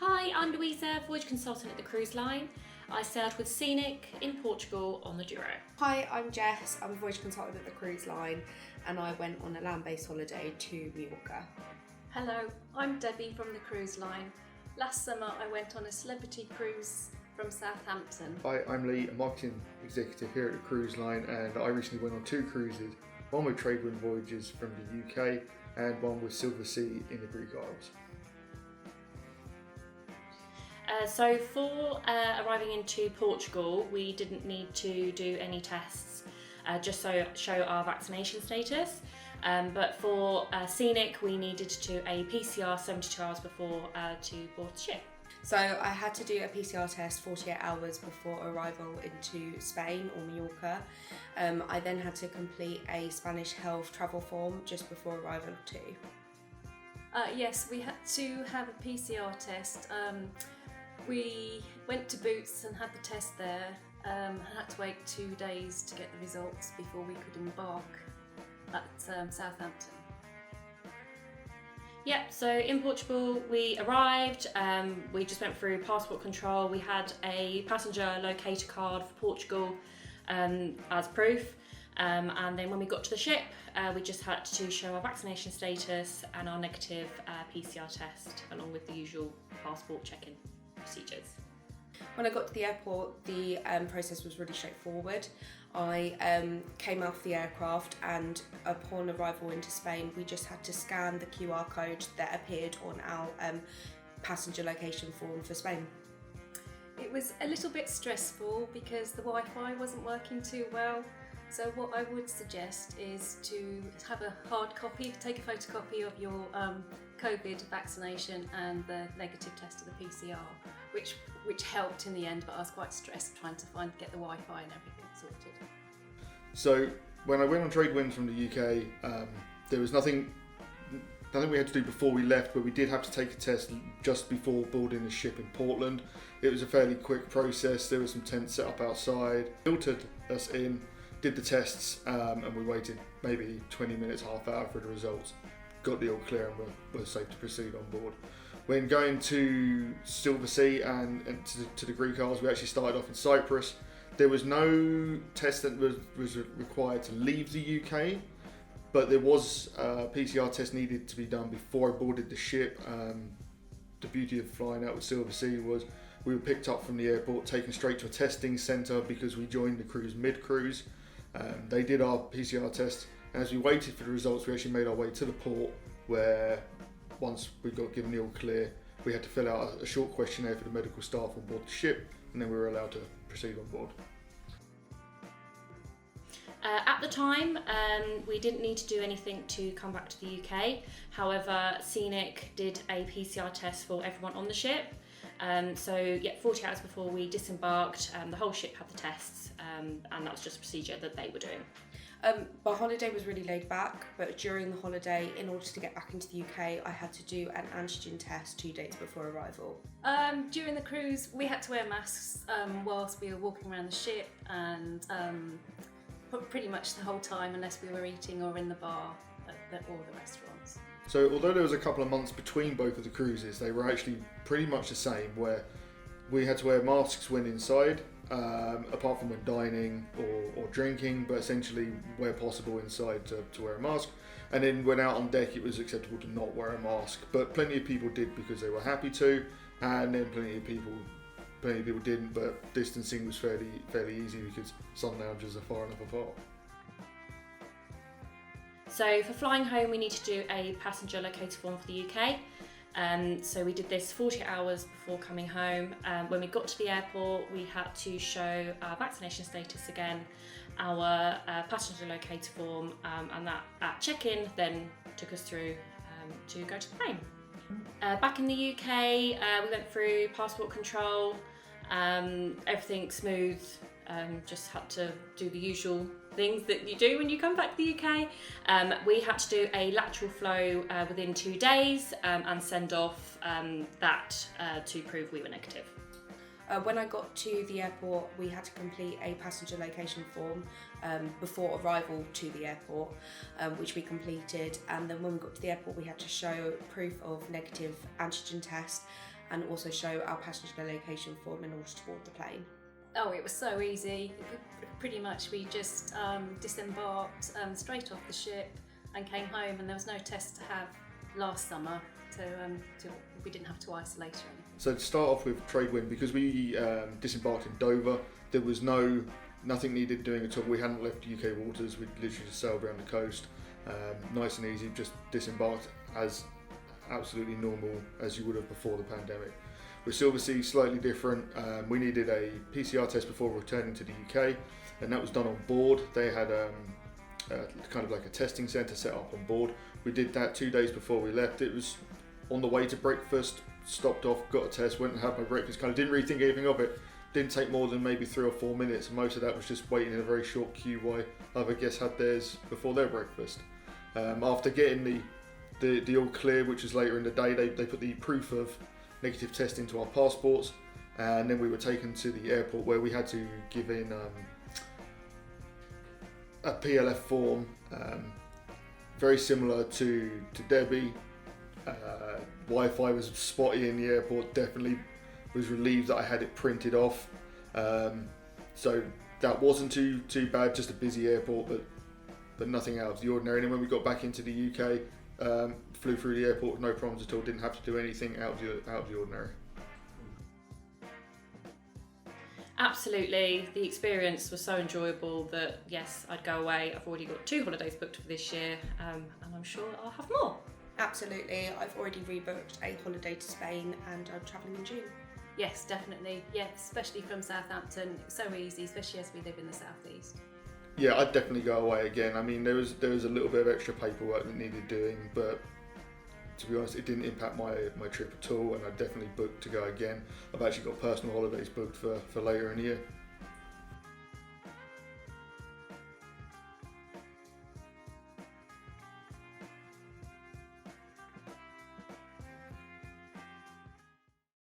Hi, I'm Louisa, voyage consultant at the cruise line. I sailed with Scenic in Portugal on the Douro. Hi, I'm Jess. I'm a voyage consultant at the cruise line and I went on a land-based holiday to Mallorca. Hello, I'm Debbie from the cruise line. Last summer I went on a celebrity cruise from Southampton. Hi, I'm Lee, a marketing executive here at the cruise line, and I recently went on 2 cruises, one with trade wind voyages from the UK and one with Silver Sea in the Greek Isles. So for arriving into Portugal, we didn't need to do any tests, just so show our vaccination status. But for Scenic, we needed to do a PCR 72 hours before to board the ship. So I had to do a PCR test 48 hours before arrival into Spain or Mallorca. I then had to complete a Spanish health travel form just before arrival too. Yes, we had to have a PCR test. We went to Boots and had the test there. And had to wait 2 days to get the results before we could embark at Southampton. Yep, so in Portugal we arrived, we just went through passport control. We had a passenger locator card for Portugal as proof, and then when we got to the ship we just had to show our vaccination status and our negative PCR test, along with the usual passport check-in procedures. When I got to the airport, the process was really straightforward. I came off the aircraft and upon arrival into Spain, we just had to scan the QR code that appeared on our passenger location form for Spain. It was a little bit stressful because the Wi-Fi wasn't working too well. So what I would suggest is to have a hard copy, take a photocopy of your COVID vaccination and the negative test of the PCR, which helped in the end, but I was quite stressed trying to get the Wi-Fi and everything sorted. So when I went on trade wind from the UK, there was nothing we had to do before we left, but we did have to take a test just before boarding the ship in Portland. It was a fairly quick process. There were some tents set up outside, filtered us in, did the tests, and we waited maybe 20 minutes, half hour for the results. Got the all clear and were safe to proceed on board. When going to Silver Sea and to the Greek Isles, we actually started off in Cyprus. There was no test that was required to leave the UK, but there was a PCR test needed to be done before I boarded the ship. The beauty of flying out with Silver Sea was we were picked up from the airport, taken straight to a testing centre because we joined the cruise mid-cruise. They did our PCR test, and as we waited for the results, we actually made our way to the port where, once we got given the all clear, we had to fill out a short questionnaire for the medical staff on board the ship, and then we were allowed to proceed on board. At the time, we didn't need to do anything to come back to the UK. However, Scenic did a PCR test for everyone on the ship. So 40 hours before we disembarked, the whole ship had the tests, and that was just a procedure that they were doing. My holiday was really laid back, but during the holiday, in order to get back into the UK, I had to do an antigen test 2 days before arrival. During the cruise, we had to wear masks whilst we were walking around the ship, and pretty much the whole time, unless we were eating or in the bar at all the restaurants. So although there was a couple of months between both of the cruises, they were actually pretty much the same, where we had to wear masks when inside, apart from when dining or drinking, but essentially where possible inside to wear a mask. And then when out on deck, it was acceptable to not wear a mask, but plenty of people did because they were happy to, and then plenty of people didn't, but distancing was fairly easy because sun lounges are far enough apart. So for flying home, we need to do a passenger locator form for the UK. So we did this 40 hours before coming home. When we got to the airport, we had to show our vaccination status again, our passenger locator form, and that at check-in then took us through to go to the plane. Back in the UK, we went through passport control, everything smooth, just had to do the usual things that you do when you come back to the UK. We had to do a lateral flow within 2 days and send off that to prove we were negative. When I got to the airport, we had to complete a passenger location form before arrival to the airport, which we completed. And then when we got to the airport, we had to show proof of negative antigen test and also show our passenger location form in order to board the plane. Oh, it was so easy. Pretty much we just disembarked straight off the ship and came home, and there was no test to have last summer, we didn't have to isolate or anything. So to start off with Tradewind, because we disembarked in Dover, there was nothing needed doing at all. We hadn't left UK waters, we literally just sailed around the coast, nice and easy, just disembarked as absolutely normal as you would have before the pandemic. With Silversea, slightly different. We needed a PCR test before returning to the UK, and that was done on board. They had kind of like a testing centre set up on board. We did that 2 days before we left. It was on the way to breakfast, stopped off, got a test, went and had my breakfast, kind of didn't really think anything of it. Didn't take more than maybe 3 or 4 minutes, and most of that was just waiting in a very short queue while other guests had theirs before their breakfast. After getting the all clear, which was later in the day, they put the proof of negative test into our passports, and then we were taken to the airport where we had to give in a PLF form, very similar to Debbie. Wi-Fi was spotty in the airport, definitely was relieved that I had it printed off. So that wasn't too bad, just a busy airport, but nothing out of the ordinary. And when we got back into the UK, flew through the airport with no problems at all, didn't have to do anything out of the ordinary. Absolutely, the experience was so enjoyable that yes, I'd go away. I've already got 2 holidays booked for this year, and I'm sure I'll have more. Absolutely, I've already rebooked a holiday to Spain and I'm travelling in June. Yes, definitely. Yeah, especially from Southampton. It's so easy, especially as we live in the southeast. Yeah, I'd definitely go away again. I mean, there was a little bit of extra paperwork that needed doing, but to be honest, it didn't impact my trip at all, and I definitely booked to go again. I've actually got personal holidays booked for later in the year.